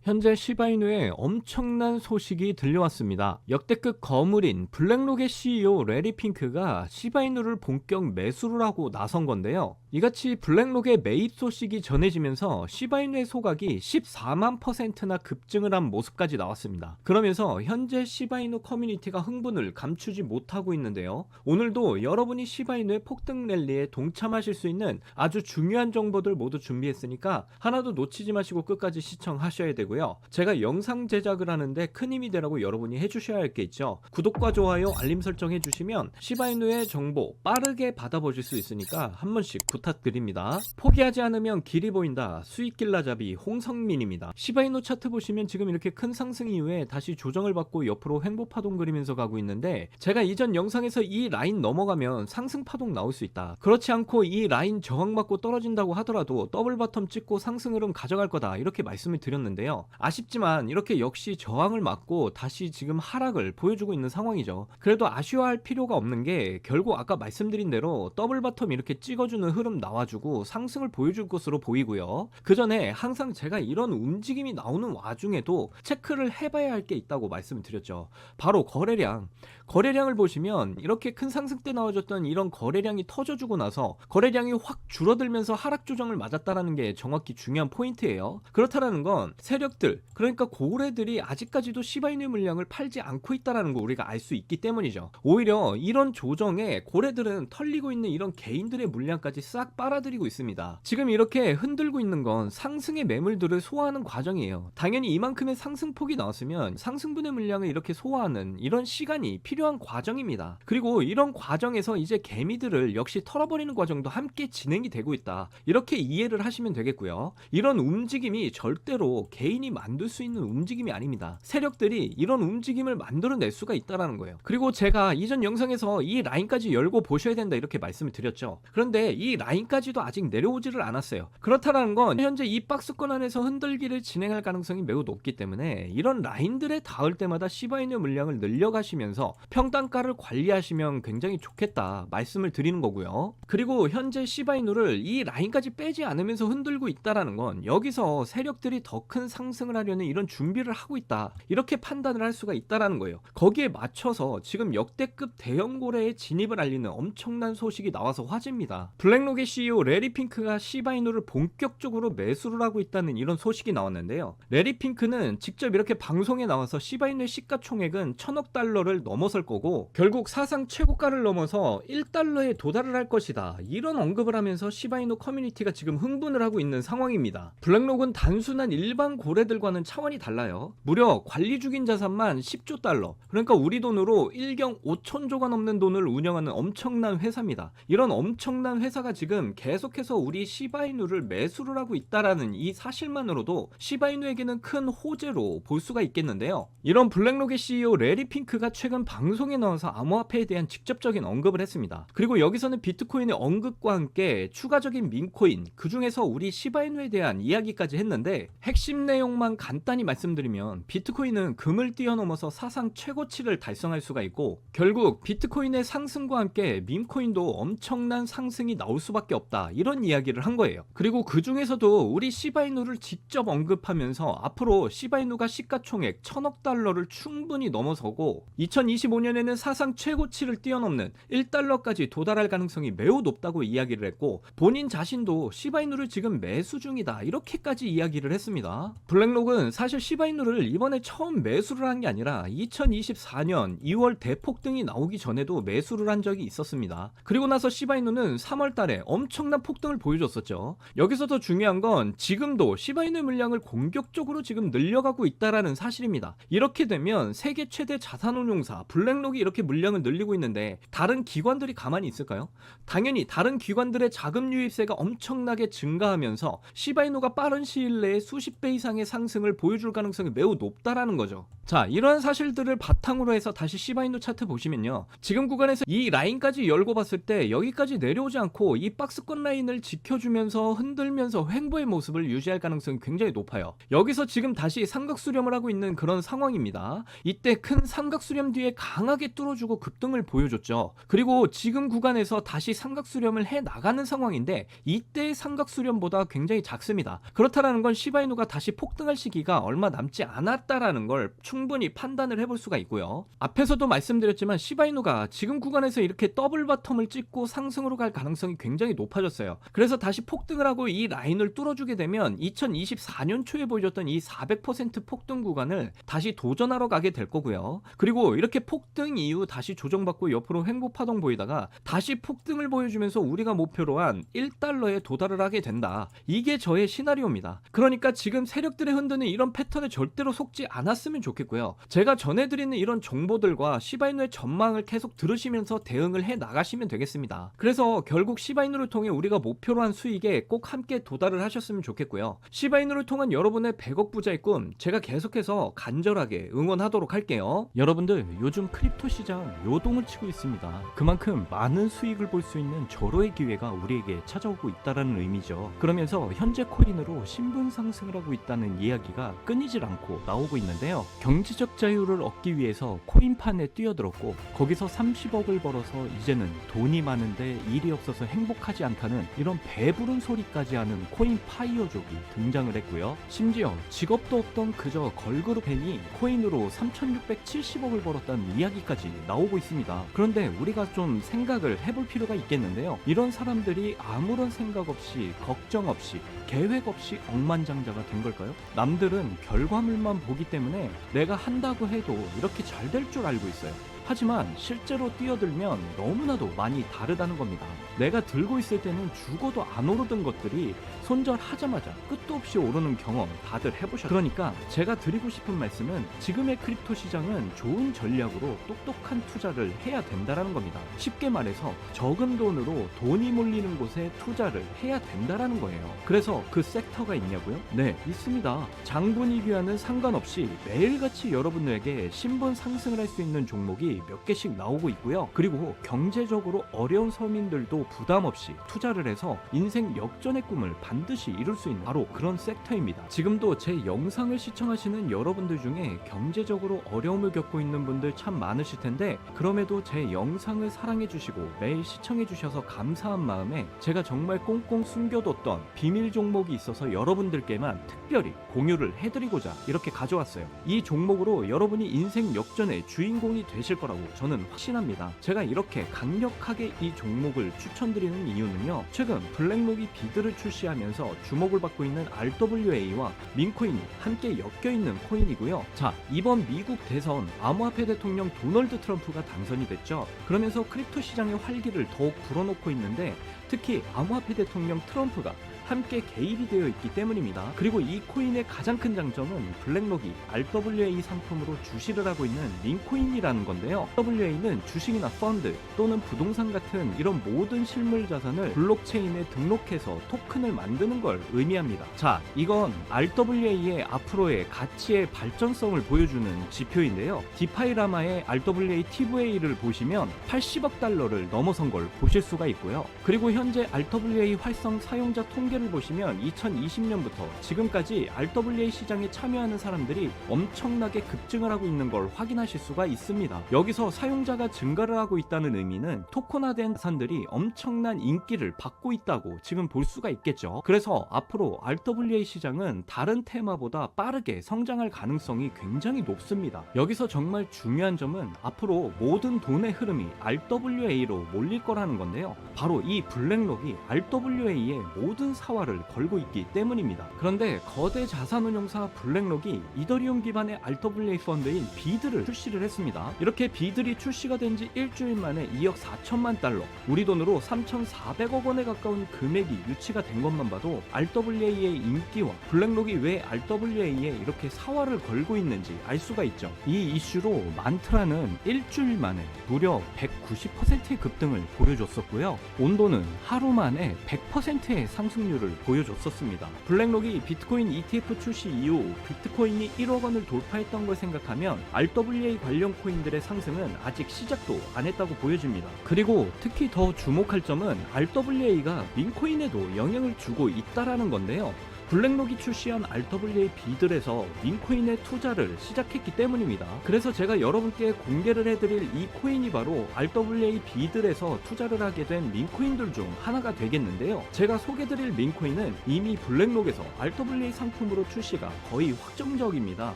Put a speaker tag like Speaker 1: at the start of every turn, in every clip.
Speaker 1: 현재 시바이누에 엄청난 소식이 들려왔습니다. 역대급 거물인 블랙록의 CEO 레리 핑크가 시바이누를 본격 매수를 하고 나선 건데요. 이같이 블랙록의 매입 소식이 전해지면서 시바이누의 소각이 14만 %나 급증을 한 모습까지 나왔습니다. 그러면서 현재 시바이누 커뮤니티가 흥분을 감추지 못하고 있는데요. 오늘도 여러분이 시바이누의 폭등 랠리에 동참하실 수 있는 아주 중요한 정보들 모두 준비했으니까 하나도 놓치지 마시고 끝까지 시청하셔야 되고요. 제가 영상 제작을 하는데 큰 힘이 되라고 여러분이 해주셔야 할 게 있죠. 구독과 좋아요, 알림 설정 해주시면 시바이누의 정보 빠르게 받아보실 수 있으니까 한 번씩 부탁드립니다. 포기하지 않으면 길이 보인다. 수익길라잡이 홍성민입니다. 시바이누 차트 보시면 지금 이렇게 큰 상승 이후에 다시 조정을 받고 옆으로 횡보파동 그리면서 가고 있는데, 제가 이전 영상에서 이 라인 넘어가면 상승파동 나올 수 있다, 그렇지 않고 이 라인 저항받고 떨어진다고 하더라도 더블 바텀 찍고 상승 흐름 가져갈 거다, 이렇게 말씀을 드렸는데요. 아쉽지만 이렇게 역시 저항을 맞고 다시 지금 하락을 보여주고 있는 상황이죠. 그래도 아쉬워할 필요가 없는 게, 결국 아까 말씀드린 대로 더블 바텀 이렇게 찍어주는 흐름 나와주고 상승을 보여줄 것으로 보이고요. 그 전에 항상 제가 이런 움직임이 나오는 와중에도 체크를 해봐야 할 게 있다고 말씀을 드렸죠. 바로 거래량을 보시면 이렇게 큰 상승 때 나와줬던 이런 거래량이 터져주고 나서 거래량이 확 줄어들면서 하락 조정을 맞았다라는 게 정확히 중요한 포인트예요. 그렇다라는 건 세력들, 그러니까 고래들이 아직까지도 시바이누 물량을 팔지 않고 있다라는 거 우리가 알 수 있기 때문이죠. 오히려 이런 조정에 고래들은 털리고 있는 이런 개인들의 물량까지 싹 빨아들이고 있습니다. 지금 이렇게 흔들고 있는 건 상승의 매물들을 소화하는 과정이에요. 당연히 이만큼의 상승폭이 나왔으면 상승분의 물량을 이렇게 소화하는 이런 시간이 필요한 과정입니다. 그리고 이런 과정에서 이제 개미들을 역시 털어버리는 과정도 함께 진행이 되고 있다, 이렇게 이해를 하시면 되겠고요. 이런 움직임이 절대로 개인이 만들 수 있는 움직임이 아닙니다. 세력들이 이런 움직임을 만들어낼 수가 있다는 거예요. 그리고 제가 이전 영상에서 이 라인까지 열고 보셔야 된다, 이렇게 말씀을 드렸죠. 그런데 이 라인까지도 아직 내려오지를 않았어요. 그렇다는 건 현재 이 박스권 안에서 흔들기를 진행할 가능성이 매우 높기 때문에 이런 라인들에 닿을 때마다 시바이누 물량을 늘려가시면서 평단가를 관리하시면 굉장히 좋겠다 말씀을 드리는 거고요. 그리고 현재 시바이누를 이 라인까지 빼지 않으면서 흔들고 있다라는 건 여기서 세력들이 더 큰 상승을 하려는 이런 준비를 하고 있다, 이렇게 판단을 할 수가 있다라는 거예요. 거기에 맞춰서 지금 역대급 대형 고래의 진입을 알리는 엄청난 소식이 나와서 화제입니다. 블랙록의 CEO 레리 핑크가 시바이누를 본격적으로 매수를 하고 있다는 이런 소식이 나왔는데요. 레리 핑크는 직접 이렇게 방송에 나와서 시바이누의 시가총액은 1000억 달러를 넘어설 거고 결국 사상 최고가를 넘어서 1달러에 도달을 할 것이다, 이런 언급을 하면서 시바이누 커뮤니티가 지금 흥분을 하고 있는 상황입니다. 블랙록은 단순한 일반 고래들과는 차원이 달라요. 무려 관리 중인 자산만 10조 달러, 그러니까 우리 돈으로 1경 5천조가 넘는 돈을 운영하는 엄청난 회사입니다. 이런 엄청난 회사가 지금 계속해서 우리 시바이누를 매수를 하고 있다라는 이 사실만으로도 시바이누에게는 큰 호재로 볼 수가 있겠는데요. 이런 블랙록의 CEO 레리 핑크가 최근 방송에 나와서 암호화폐에 대한 직접적인 언급을 했습니다. 그리고 여기서는 비트코인의 언급과 함께 추가적인 밈코인, 그 중에서 우리 시바이누에 대한 이야기까지 했는데, 핵심 내용만 간단히 말씀드리면 비트코인은 금을 뛰어넘어서 사상 최고치를 달성할 수가 있고, 결국 비트코인의 상승과 함께 밈코인도 엄청난 상승이 나올 수밖에 없다, 이런 이야기를 한 거예요. 그리고 그 중에서도 우리 시바이누를 직접 언급하면서 앞으로 시바이누가 시가총액 1000억 달러를 충분히 넘어서고 2025년에는 사상 최고치를 뛰어넘는 1달러까지 도달할 가능성이 매우 높다고 이야기를 했고, 본인 자신도 시바이누를 지금 매수 중이다, 이렇게까지 이야기를 했습니다. 블랙록은 사실 시바이누를 이번에 처음 매수를 한 게 아니라 2024년 2월 대폭등이 나오기 전에도 매수를 한 적이 있었습니다. 그리고 나서 시바이누는 3월 달에 엄청난 폭등을 보여줬었죠. 여기서 더 중요한 건 지금도 시바이누 물량을 공격적으로 지금 늘려가고 있다라는 사실입니다. 이렇게 되면 세계 최대 자산운용사 블랙록이 이렇게 물량을 늘리고 있는데 다른 기관들이 가만히 있을까요? 당연히 다른 기관들의 자금 유입세가 엄청나게 증가하면서 시바이누가 빠른 시일 내에 수십 배 이상의 상승을 보여줄 가능성이 매우 높다라는 거죠. 자, 이런 사실들을 바탕으로 해서 다시 시바이누 차트 보시면요, 지금 구간에서 이 라인까지 열고 봤을 때 여기까지 내려오지 않고 이 박스권 라인을 지켜주면서 흔들면서 횡보의 모습을 유지할 가능성이 굉장히 높아요. 여기서 지금 다시 삼각수렴을 하고 있는 그런 상황입니다. 이때 큰 삼각수렴 뒤에 강하게 뚫어주고 급등을 보여줬죠. 그리고 지금 구간에서 다시 삼각수렴을 해 나가는 상황인데 이때의 삼각수렴보다 굉장히 작습니다. 그렇다라는 건 시바이누가 다시 폭등 폭등할 시기가 얼마 남지 않았다라는 걸 충분히 판단을 해볼 수가 있고요. 앞에서도 말씀드렸지만 시바이누가 지금 구간에서 이렇게 더블 바텀을 찍고 상승으로 갈 가능성이 굉장히 높아졌어요. 그래서 다시 폭등을 하고 이 라인을 뚫어주게 되면 2024년 초에 보여줬던 이 400% 폭등 구간을 다시 도전하러 가게 될 거고요. 그리고 이렇게 폭등 이후 다시 조정받고 옆으로 횡보 파동 보이다가 다시 폭등을 보여주면서 우리가 목표로 한 1달러에 도달을 하게 된다. 이게 저의 시나리오입니다. 그러니까 지금 세력들의 흔드는 이런 패턴에 절대로 속지 않았으면 좋겠고요. 제가 전해드리는 이런 정보들과 시바이누의 전망을 계속 들으시면서 대응을 해 나가시면 되겠습니다. 그래서 결국 시바이누를 통해 우리가 목표로 한 수익에 꼭 함께 도달을 하셨으면 좋겠고요. 시바이누를 통한 여러분의 100억 부자의 꿈 제가 계속해서 간절하게 응원하도록 할게요. 여러분들 요즘 크립토 시장 요동을 치고 있습니다. 그만큼 많은 수익을 볼 수 있는 절호의 기회가 우리에게 찾아오고 있다는 의미죠. 그러면서 현재 코인으로 신분 상승을 하고 있다는 이야기가 끊이질 않고 나오고 있는데요. 경제적 자유를 얻기 위해서 코인판에 뛰어들었고 거기서 30억을 벌어서 이제는 돈이 많은데 일이 없어서 행복하지 않다는 이런 배부른 소리까지 하는 코인 파이어족이 등장을 했고요. 심지어 직업도 없던 그저 걸그룹 팬이 코인으로 3670억을 벌었다는 이야기까지 나오고 있습니다. 그런데 우리가 좀 생각을 해볼 필요가 있겠는데요. 이런 사람들이 아무런 생각 없이 걱정 없이 계획 없이 억만장자가 된 걸까요? 남들은 결과물만 보기 때문에 내가 한다고 해도 이렇게 잘 될 줄 알고 있어요. 하지만 실제로 뛰어들면 너무나도 많이 다르다는 겁니다. 내가 들고 있을 때는 죽어도 안 오르던 것들이 손절하자마자 끝도 없이 오르는 경험 다들 해보셨죠? 그러니까 제가 드리고 싶은 말씀은 지금의 크립토 시장은 좋은 전략으로 똑똑한 투자를 해야 된다는 겁니다. 쉽게 말해서 적은 돈으로 돈이 몰리는 곳에 투자를 해야 된다는 거예요. 그래서 그 섹터가 있냐고요? 네, 있습니다. 장분위기와는 상관없이 매일같이 여러분들에게 신분 상승을 할 수 있는 종목이 몇 개씩 나오고 있고요. 그리고 경제적으로 어려운 서민들도 부담 없이 투자를 해서 인생 역전의 꿈을 반드시 이룰 수 있는 바로 그런 섹터입니다. 지금도 제 영상을 시청하시는 여러분들 중에 경제적으로 어려움을 겪고 있는 분들 참 많으실 텐데 그럼에도 제 영상을 사랑해 주시고 매일 시청해 주셔서 감사한 마음에 제가 정말 꽁꽁 숨겨뒀던 비밀 종목이 있어서 여러분들께만 특별히 공유를 해드리고자 이렇게 가져왔어요. 이 종목으로 여러분이 인생 역전의 주인공이 되실 거라고 저는 확신합니다. 제가 이렇게 강력하게 이 종목을 추천드리는 이유는요. 최근 블랙록이 비드를 출시하면서 주목을 받고 있는 RWA와 민코인이 함께 엮여있는 코인이고요. 자, 이번 미국 대선 암호화폐 대통령 도널드 트럼프가 당선이 됐죠. 그러면서 크립토 시장의 활기를 더욱 불어넣고 있는데 특히 암호화폐 대통령 트럼프가 함께 개입이 되어 있기 때문입니다. 그리고 이 코인의 가장 큰 장점은 블랙록이 RWA 상품으로 주시를 하고 있는 민코인이라는 건데요. RWA는 주식이나 펀드 또는 부동산 같은 이런 모든 실물 자산을 블록체인에 등록해서 토큰을 만드는 걸 의미합니다. 자, 이건 RWA의 앞으로의 가치의 발전성을 보여주는 지표인데요. 디파이라마의 RWA TVA를 보시면 80억 달러를 넘어선 걸 보실 수가 있고요. 그리고 현재 RWA 활성 사용자 통계 를 보시면 2020년부터 지금까지 RWA 시장에 참여하는 사람들이 엄청나게 급증을 하고 있는 걸 확인하실 수가 있습니다. 여기서 사용자가 증가를 하고 있다는 의미는 토큰화된 자산들이 엄청난 인기를 받고 있다고 지금 볼 수가 있겠죠. 그래서 앞으로 RWA 시장은 다른 테마보다 빠르게 성장할 가능성이 굉장히 높습니다. 여기서 정말 중요한 점은 앞으로 모든 돈의 흐름이 RWA로 몰릴 거라는 건데요. 바로 이 블랙록이 RWA의 모든 사활을 걸고 있기 때문입니다. 그런데 거대 자산운용사 블랙록이 이더리움 기반의 RWA 펀드인 비드를 출시를 했습니다. 이렇게 비들이 출시가 된 지 일주일 만에 2억 4천만 달러, 우리 돈으로 3,400억 원에 가까운 금액이 유치가 된 것만 봐도 RWA의 인기와 블랙록이 왜 RWA에 이렇게 사활을 걸고 있는지 알 수가 있죠. 이 이슈로 만트라는 일주일 만에 무려 190%의 급등을 보여줬었고요. 온도는 하루 만에 100%의 상승률을 보여줬었습니다. 블랙록이 비트코인 ETF 출시 이후 비트코인이 1억 원을 돌파했던 걸 생각하면 RWA 관련 코인들의 상승은 아직 시작도 안 했다고 보여집니다. 그리고 특히 더 주목할 점은 RWA가 민코인에도 영향을 주고 있다라는 건데요. 블랙록이 출시한 RWA 비들에서 민코인의 투자를 시작했기 때문입니다. 그래서 제가 여러분께 공개를 해드릴 이 코인이 바로 RWA 비들에서 투자를 하게 된 민코인들 중 하나가 되겠는데요. 제가 소개드릴 민코인은 이미 블랙록에서 RWA 상품으로 출시가 거의 확정적입니다.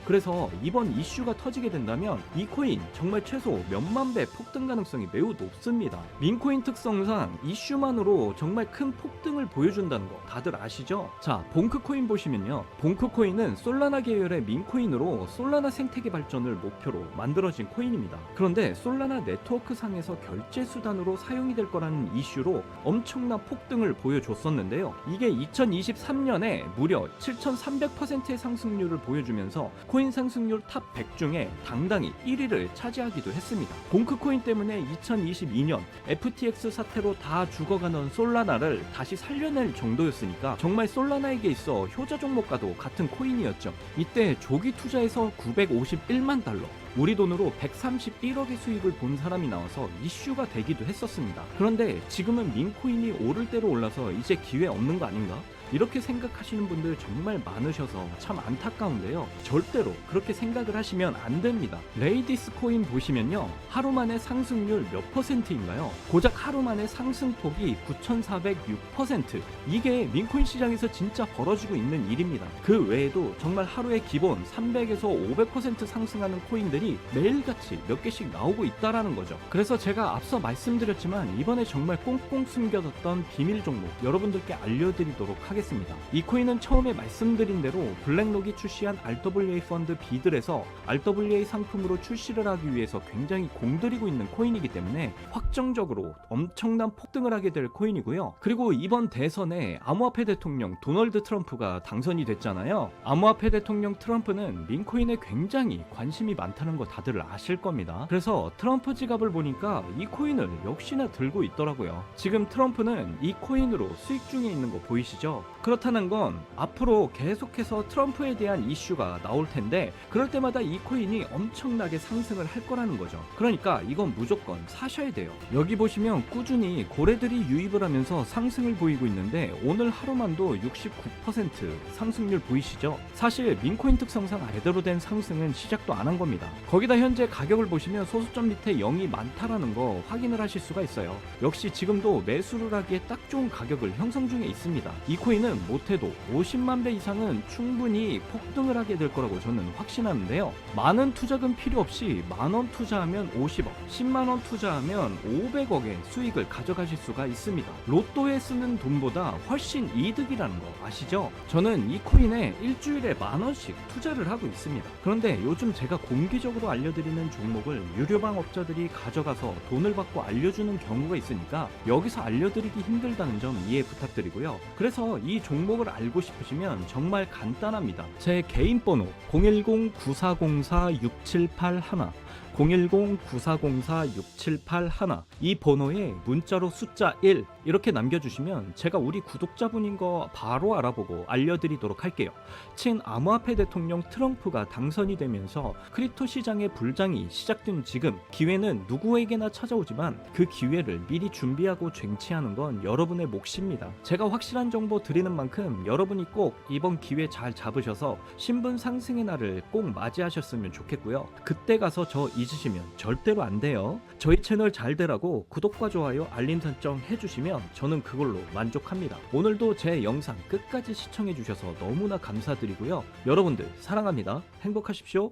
Speaker 1: 그래서 이번 이슈가 터지게 된다면 이 코인 정말 최소 몇만 배 폭등 가능성이 매우 높습니다. 민코인 특성상 이슈만으로 정말 큰 폭등을 보여준다는 거 다들 아시죠? 자, 봉크코인 보시면요. 봉크코인은 솔라나 계열의 민코인으로 솔라나 생태계 발전을 목표로 만들어진 코인입니다. 그런데 솔라나 네트워크 상에서 결제 수단으로 사용이 될 거라는 이슈로 엄청난 폭등을 보여줬었는데요. 이게 2023년에 무려 7,300%의 상승률을 보여주면서 코인 상승률 탑 100 중에 당당히 1위를 차지하기도 했습니다. 봉크코인 때문에 2022년 FTX 사태로 다 죽어가는 솔라나를 다시 살려낼 정도였으니까 정말 솔라나에게 있어 효자 종목과도 같은 코인이었죠. 이때 조기 투자에서 951만 달러, 우리 돈으로 131억의 수익을 본 사람이 나와서 이슈가 되기도 했었습니다. 그런데 지금은 민코인이 오를 대로 올라서 이제 기회 없는 거 아닌가? 이렇게 생각하시는 분들 정말 많으셔서 참 안타까운데요. 절대로 그렇게 생각을 하시면 안 됩니다. 레이디스 코인 보시면요. 하루 만에 상승률 몇 %인가요? 고작 하루 만에 상승폭이 9,406%. 이게 민코인 시장에서 진짜 벌어지고 있는 일입니다. 그 외에도 정말 하루에 기본 300에서 500% 상승하는 코인들이 매일같이 몇 개씩 나오고 있다라는 거죠. 그래서 제가 앞서 말씀드렸지만 이번에 정말 꽁꽁 숨겨뒀던 비밀 종목 여러분들께 알려드리도록 하겠습니다. 이 코인은 처음에 말씀드린 대로 블랙록이 출시한 RWA 펀드 비들에서 RWA 상품으로 출시를 하기 위해서 굉장히 공들이고 있는 코인이기 때문에 확정적으로 엄청난 폭등을 하게 될 코인이고요. 그리고 이번 대선에 암호화폐 대통령 도널드 트럼프가 당선이 됐잖아요. 암호화폐 대통령 트럼프는 민코인에 굉장히 관심이 많다는 거 다들 아실 겁니다. 그래서 트럼프 지갑을 보니까 이 코인을 역시나 들고 있더라고요. 지금 트럼프는 이 코인으로 수익 중에 있는 거 보이시죠? 그렇다는 건 앞으로 계속해서 트럼프에 대한 이슈가 나올 텐데 그럴 때마다 이 코인이 엄청나게 상승을 할 거라는 거죠. 그러니까 이건 무조건 사셔야 돼요. 여기 보시면 꾸준히 고래들이 유입을 하면서 상승을 보이고 있는데 오늘 하루만도 69% 상승률 보이시죠? 사실 민코인 특성상 제대로 된 상승은 시작도 안 한 겁니다. 거기다 현재 가격을 보시면 소수점 밑에 0이 많다라는 거 확인을 하실 수가 있어요. 역시 지금도 매수를 하기에 딱 좋은 가격을 형성 중에 있습니다. 이 코인은 못해도 50만 배 이상은 충분히 폭등을 하게 될 거라고 저는 확신하는데요. 많은 투자금 필요 없이 만원 투자하면 50억, 10만원 투자하면 500억의 수익을 가져가실 수가 있습니다. 로또에 쓰는 돈보다 훨씬 이득이라는 거 아시죠? 저는 이 코인에 일주일에 만원씩 투자를 하고 있습니다. 그런데 요즘 제가 공개적으로 알려드리는 종목을 유료방 업자들이 가져가서 돈을 받고 알려주는 경우가 있으니까 여기서 알려드리기 힘들다는 점 이해 부탁드리고요. 그래서 이 종목을 알고 싶으시면 정말 간단합니다. 제 개인 번호 010-9404-6781 010-9404-6781 이 번호에 문자로 숫자 1 이렇게 남겨주시면 제가 우리 구독자분인 거 바로 알아보고 알려드리도록 할게요. 친암호화폐 대통령 트럼프가 당선이 되면서 크립토 시장의 불장이 시작된 지금 기회는 누구에게나 찾아오지만 그 기회를 미리 준비하고 쟁취하는 건 여러분의 몫입니다. 제가 확실한 정보 드리는 만큼 여러분이 꼭 이번 기회 잘 잡으셔서 신분 상승의 날을 꼭 맞이하셨으면 좋겠고요. 그때 가서 저 잊으시면 절대로 안 돼요. 저희 채널 잘 되라고 구독과 좋아요 알림 설정 해주시면 저는 그걸로 만족합니다. 오늘도 제 영상 끝까지 시청해 주셔서 너무나 감사드리고요. 여러분들 사랑합니다. 행복하십시오.